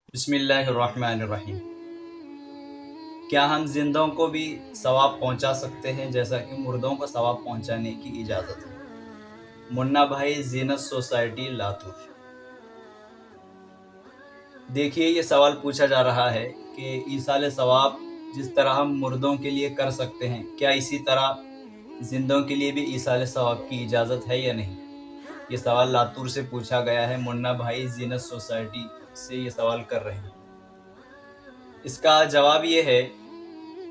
बिस्मिल्लाहिर्रहमानिर्रहीम। क्या हम जिंदों को भी सवाब पहुंचा सकते हैं जैसा कि मुर्दों को सवाब पहुंचाने की इजाज़त है? मुन्ना भाई जीनत सोसाइटी लातूर। देखिए, ये सवाल पूछा जा रहा है कि ईसाल सवाब जिस तरह हम मुर्दों के लिए कर सकते हैं, क्या इसी तरह जिंदों के लिए भी ईसाल सवाब की इजाज़त है या नहीं? ये सवाल लातूर से पूछा गया है। मुन्ना भाई जीनत सोसाइटी से ये सवाल कर रहे हैं। इसका जवाब ये है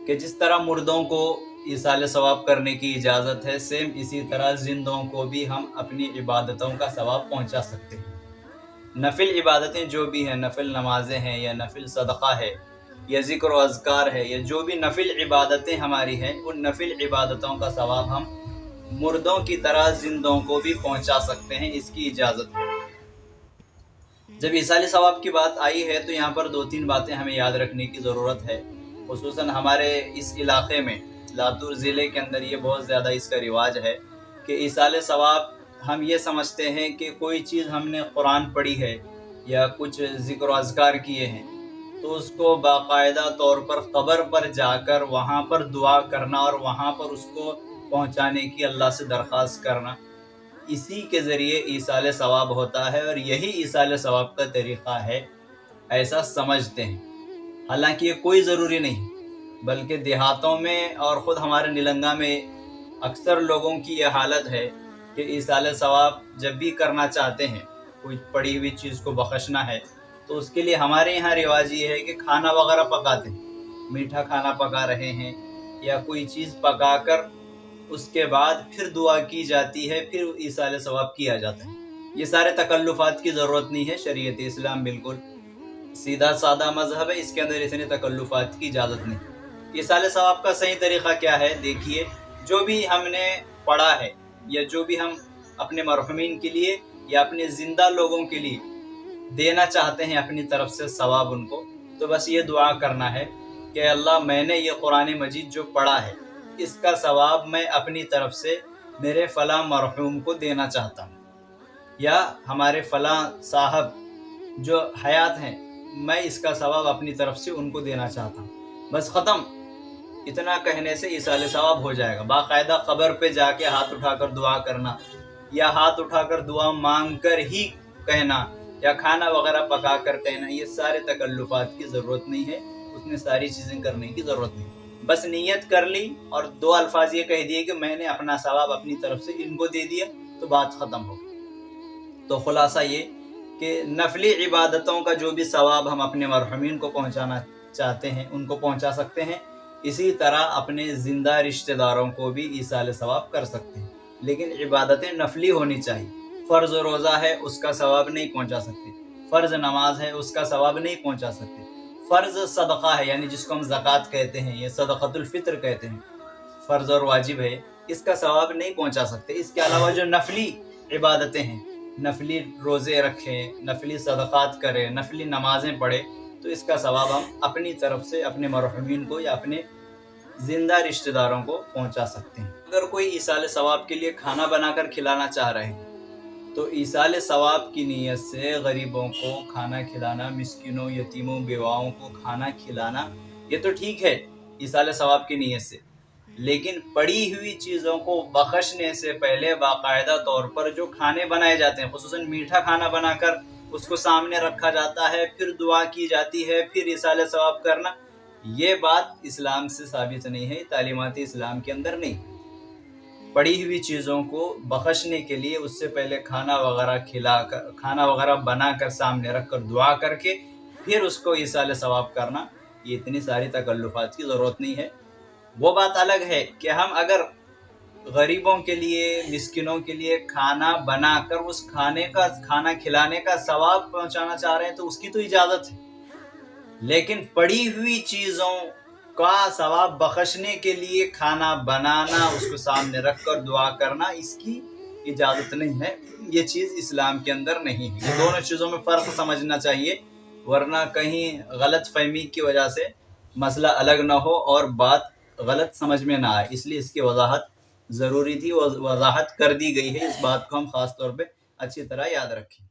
कि जिस तरह मुर्दों को ईसाल सवाब करने की इजाज़त है, सेम इसी तरह जिंदों को भी हम अपनी इबादतों का सवाब पहुंचा सकते हैं। नफिल इबादतें जो भी हैं, नफिल नमाजें हैं या नफिल सदक़ा है या ज़िक्र व अज़कार है या जो भी नफिल इबादतें हमारी हैं, उन नफिल इबादतों का सवाब हम मुर्दों की तरह जिंदों को भी पहुंचा सकते हैं। इसकी इजाज़त है। जब ईसाल सवाब की बात आई है तो यहाँ पर 2-3 बातें हमें याद रखने की ज़रूरत है। खुसूसन हमारे इस इलाक़े में, लातूर ज़िले के अंदर ये बहुत ज़्यादा इसका रिवाज है कि ईसाल सवाब हम ये समझते हैं कि कोई चीज़ हमने कुरान पढ़ी है या कुछ ज़िक्र अज़कार किए हैं तो उसको बाकायदा तौर पर क़ब्र पर जाकर वहाँ पर दुआ करना और वहाँ पर उसको पहुँचाने की अल्लाह से दरख्वास्त करना, इसी के ज़रिए ईसाल सवाब होता है और यही ईसाल सवाब का तरीक़ा है, ऐसा समझते हैं। हालांकि ये कोई ज़रूरी नहीं, बल्कि देहातों में और ख़ुद हमारे निलंगा में अक्सर लोगों की ये हालत है कि ईसाल सवाब जब भी करना चाहते हैं, कोई पड़ी हुई चीज़ को बख्शना है, तो उसके लिए हमारे यहाँ रिवाज ये है कि खाना वगैरह पकाते हैं, मीठा खाना पका रहे हैं या कोई चीज़ पकाकर उसके बाद फिर दुआ की जाती है, फिर ईसाल सवाब किया जाता है। ये सारे तकल्लुफ़ात की ज़रूरत नहीं है। शरीयत इस्लाम बिल्कुल सीधा सादा मज़हब है, इसके अंदर इतने तकल्लुफ़ात की इजाज़त नहीं। ईसाल सवाब का सही तरीक़ा क्या है? देखिए, जो भी हमने पढ़ा है या जो भी हम अपने मरहुमीन के लिए या अपने ज़िंदा लोगों के लिए देना चाहते हैं अपनी तरफ से सवाब उनको, तो बस ये दुआ करना है कि अल्लाह, मैंने ये कुरान मजीद जो पढ़ा है इसका सवाब मैं अपनी तरफ से मेरे फ़लाँ मरहूम को देना चाहता हूँ, या हमारे फ़लाँ साहब जो हयात हैं, मैं इसका सवाब अपनी तरफ से उनको देना चाहता हूँ। बस ख़त्म। इतना कहने से ईसाल सवाब हो जाएगा। बाकायदा क़ब्र पे जाके हाथ उठाकर दुआ करना या हाथ उठाकर दुआ मांग कर ही कहना या खाना वगैरह पका कर कहना, ये सारे तकल्लुफ़ात की ज़रूरत नहीं है। उसमें सारी चीज़ें करने की ज़रूरत नहीं। बस नियत कर ली और 2 अल्फाज ये कह दिए कि मैंने अपना सवाब अपनी तरफ से इनको दे दिया, तो बात ख़त्म हो गई। तो ख़ुलासा ये कि नफली इबादतों का जो भी सवाब हम अपने मरहुमीन को पहुँचाना चाहते हैं उनको पहुँचा सकते हैं। इसी तरह अपने ज़िंदा रिश्तेदारों को भी ईसाल सवाब कर सकते हैं, लेकिन इबादतें नफली होनी चाहिए। फ़र्ज़ रोज़ा है, उसका सवाब नहीं पहुँचा सकते। फ़र्ज़ नमाज है, उसका सवाब नहीं पहुँचा सकते। फ़र्ज़ सदक़ा है, यानी जिसको हम ज़कात कहते हैं या सदक़तुल फ़ित्र कहते हैं, फ़र्ज़ और वाजिब है, इसका सवाब नहीं पहुँचा सकते। इसके अलावा जो नफली इबादतें हैं, नफली रोज़े रखें, नफली सदक़ात करें, नफली नमाज़ें पढ़ें, तो इसका सवाब हम अपनी तरफ से अपने मरहुमीन को या अपने ज़िंदा रिश्तेदारों को पहुँचा सकते हैं। अगर कोई ईसाल सवाब के लिए खाना बनाकर खिलाना चाह रहे हैं तो ईसाल सवाब की नीयत से गरीबों को खाना खिलाना, मिस्किनों, यतीमों, बेवाओं को खाना खिलाना, ये तो ठीक है ईसाल सवाब की नीयत से, लेकिन पड़ी हुई चीज़ों को बख्शने से पहले बाकायदा तौर पर जो खाने बनाए जाते हैं, खुसूसन मीठा खाना बनाकर उसको सामने रखा जाता है, फिर दुआ की जाती है, फिर ईसाल सवाब करना, ये बात इस्लाम से साबित नहीं है, तालीमात इस्लाम के अंदर नहीं। पड़ी हुई चीज़ों को बख्शने के लिए उससे पहले खाना वगैरह बनाकर सामने रखकर दुआ करके फिर उसको ईसाल सवाब करना, ये इतनी सारी तकल्लुफ़ात की ज़रूरत नहीं है। वो बात अलग है कि हम अगर गरीबों के लिए, मिस्किनों के लिए खाना बनाकर उस खाना खिलाने का सवाब पहुँचाना चाह रहे हैं तो उसकी तो इजाज़त है, लेकिन पड़ी हुई चीज़ों का सवाब बख्शने के लिए खाना बनाना, उसको सामने रखकर दुआ करना, इसकी इजाज़त नहीं है। ये चीज़ इस्लाम के अंदर नहीं है। ये दोनों चीज़ों में फ़र्क समझना चाहिए, वरना कहीं गलत फहमी की वजह से मसला अलग ना हो और बात गलत समझ में ना आए, इसलिए इसकी वजाहत ज़रूरी थी। वजाहत कर दी गई है। इस बात को हम ख़ास तौर पे अच्छी तरह याद रखें।